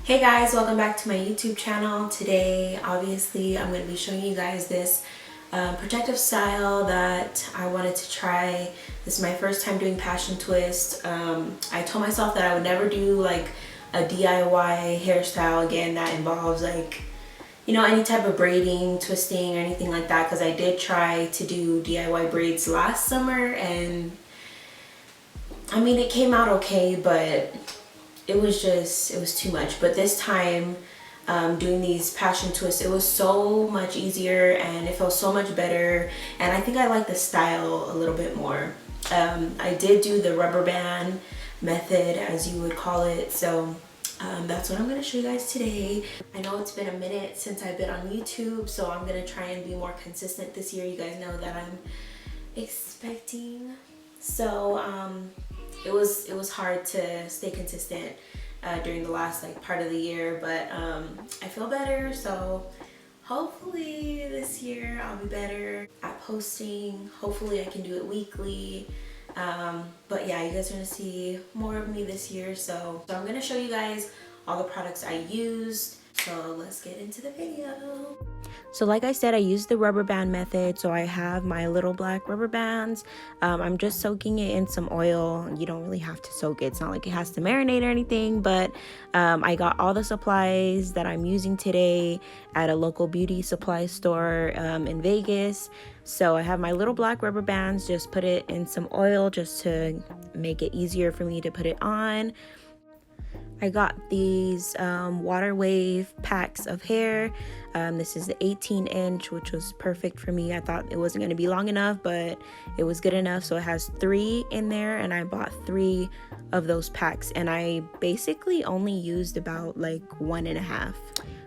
Hey guys, welcome back to my YouTube channel. Today, obviously, I'm going to be showing you guys this protective style that I wanted to try. This is my first time doing passion twist. I told myself that I would never do like a DIY hairstyle again that involves like, you know, any type of braiding, twisting, or anything like that, because I did try to do DIY braids last summer and I mean, it came out okay, but it was too much. But this time, doing these passion twists, it was so much easier and it felt so much better, and I think I like the style a little bit more. I did do the rubber band method, as you would call it, so that's what I'm going to show you guys today. I know it's been a minute since I've been on YouTube, so I'm going to try and be more consistent this year. You guys know that I'm expecting, so it was hard to stay consistent during the last like part of the year, but I feel better, so hopefully this year I'll be better at posting. Hopefully I can do it weekly, but yeah, you guys are gonna see more of me this year, so I'm gonna show you guys all the products I used. So let's get into the video. So like I said, I used the rubber band method. So I have my little black rubber bands. I'm just soaking it in some oil. You don't really have to soak it. It's not like it has to marinate or anything, but I got all the supplies that I'm using today at a local beauty supply store in Vegas. So I have my little black rubber bands, just put it in some oil just to make it easier for me to put it on. I got these water wave packs of hair. This is the 18-inch, which was perfect for me. I thought it wasn't going to be long enough, but it was good enough. So it has 3 in there, and I bought 3 of those packs, and I basically only used about like 1.5.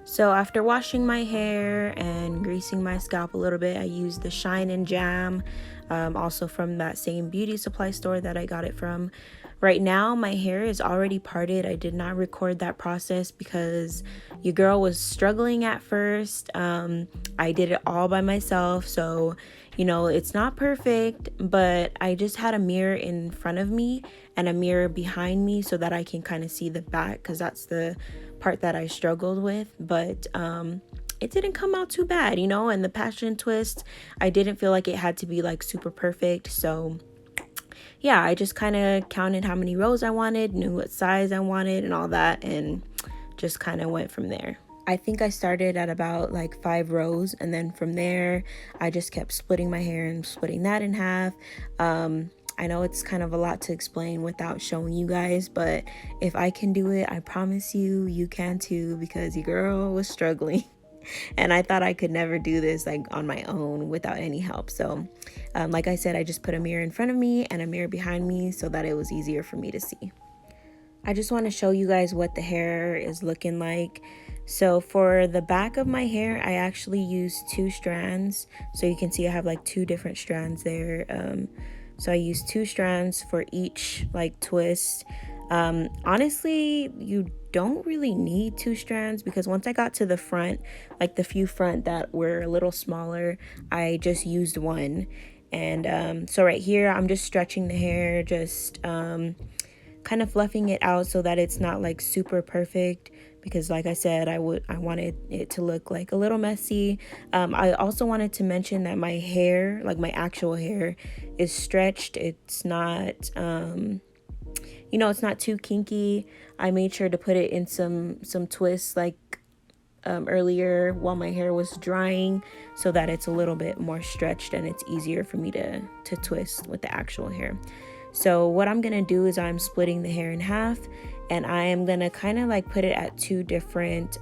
So after washing my hair and greasing my scalp a little bit, I used the Shine and Jam, also from that same beauty supply store that I got it from. Right now, my hair is already parted. I did not record that process because your girl was struggling at first. I did it all by myself, so, you know, it's not perfect, but I just had a mirror in front of me and a mirror behind me so that I can kind of see the back, because that's the part that I struggled with. But it didn't come out too bad, you know, and the passion twist, I didn't feel like it had to be like super perfect, so yeah, I just kind of counted how many rows I wanted, knew what size I wanted and all that, and just kind of went from there. I think I started at about like 5 rows, and then from there I just kept splitting my hair and splitting that in half. I know it's kind of a lot to explain without showing you guys, but if I can do it, I promise you, you can too, because your girl was struggling. And I thought I could never do this like on my own without any help. So like I said, I just put a mirror in front of me and a mirror behind me so that it was easier for me to see. I just want to show you guys what the hair is looking like. So for the back of my hair, I actually used 2 strands. So you can see I have like 2 different strands there. So I used 2 strands for each like twist. Honestly, you don't really need 2 strands, because once I got to the front, like the few front that were a little smaller, I just used 1. And so right here, I'm just stretching the hair, just kind of fluffing it out so that it's not like super perfect, because like I said, I wanted it to look like a little messy. I also wanted to mention that my hair, like my actual hair, is stretched. It's not you know, it's not too kinky. I made sure to put it in some twists like earlier while my hair was drying, so that it's a little bit more stretched and it's easier for me to twist with the actual hair. So what I'm gonna do is I'm splitting the hair in half, and I am gonna kind of like put it at 2 different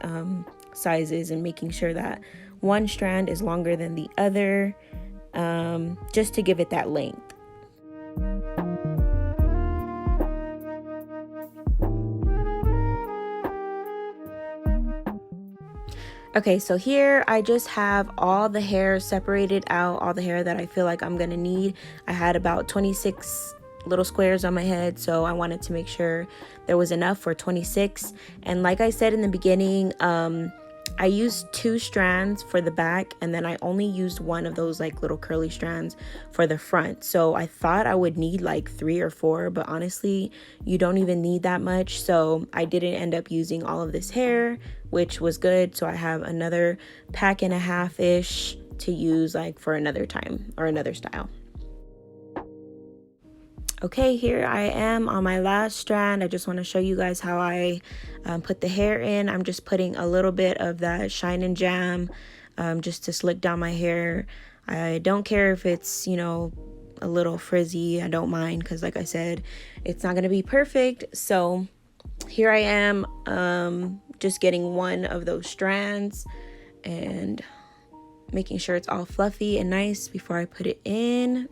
sizes, and making sure that one strand is longer than the other, just to give it that length. Okay, so here I just have all the hair separated out, all the hair that I feel like I'm gonna need. I had about 26 little squares on my head, so I wanted to make sure there was enough for 26. And like I said in the beginning, I used 2 strands for the back, and then I only used one of those like little curly strands for the front. So I thought I would need like 3 or 4, but honestly you don't even need that much. So I didn't end up using all of this hair, which was good. So I have another pack and a half ish to use like for another time or another style. Okay, here I am on my last strand. I just want to show you guys how I put the hair in. I'm just putting a little bit of that Shine and Jam just to slick down my hair. I don't care if it's, you know, a little frizzy. I don't mind because, like I said, it's not going to be perfect. So here I am just getting one of those strands and making sure it's all fluffy and nice before I put it in.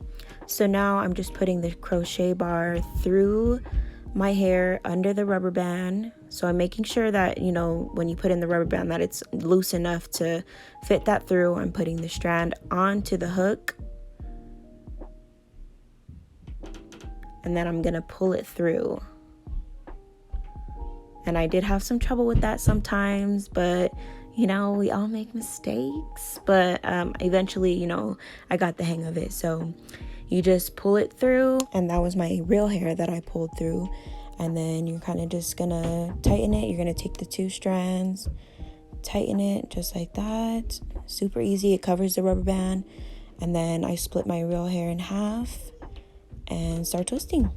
So now I'm just putting the crochet bar through my hair under the rubber band. So I'm making sure that, you know, when you put in the rubber band that it's loose enough to fit that through. I'm putting the strand onto the hook. And then I'm gonna pull it through. And I did have some trouble with that sometimes, but you know, we all make mistakes. But eventually, you know, I got the hang of it. So you just pull it through, and that was my real hair that I pulled through. And then you're kind of just gonna tighten it. You're gonna take the 2 strands, tighten it just like that. Super easy. It covers the rubber band. And then I split my real hair in half and start twisting.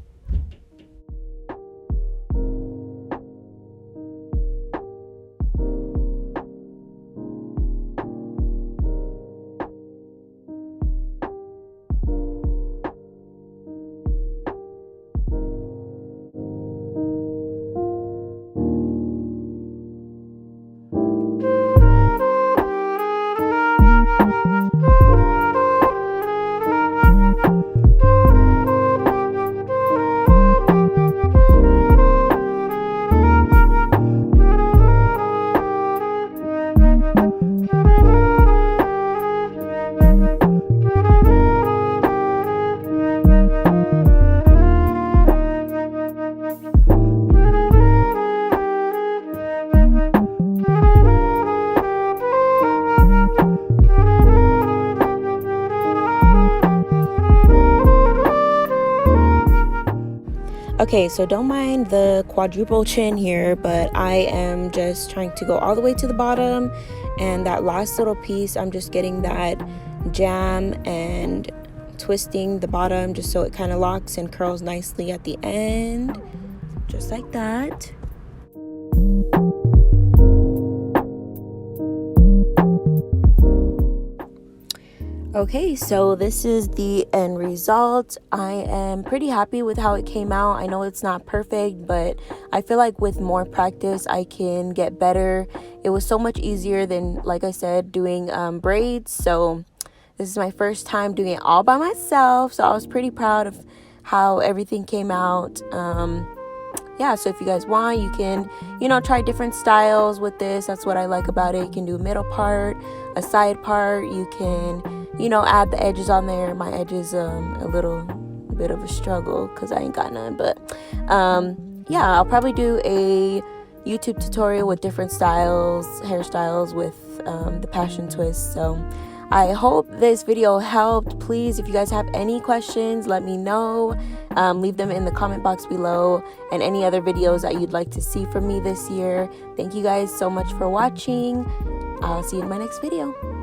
Okay, so don't mind the quadruple chin here, but I am just trying to go all the way to the bottom, and that last little piece, I'm just getting that jam and twisting the bottom just so it kind of locks and curls nicely at the end, just like that. Okay, so this is the end result. I am pretty happy with how it came out. I know it's not perfect, but I feel like with more practice, I can get better. It was so much easier than, like I said, doing braids. So this is my first time doing it all by myself. So I was pretty proud of how everything came out. Yeah, so if you guys want, you can, you know, try different styles with this. That's what I like about it. You can do a middle part, a side part. You can, you know, add the edges on there. My edges a little bit of a struggle because I ain't got none. But yeah, I'll probably do a YouTube tutorial with different styles, hairstyles with the passion twist. So I hope this video helped. Please, if you guys have any questions, let me know. Leave them in the comment box below, and any other videos that you'd like to see from me this year. Thank you guys so much for watching. I'll see you in my next video.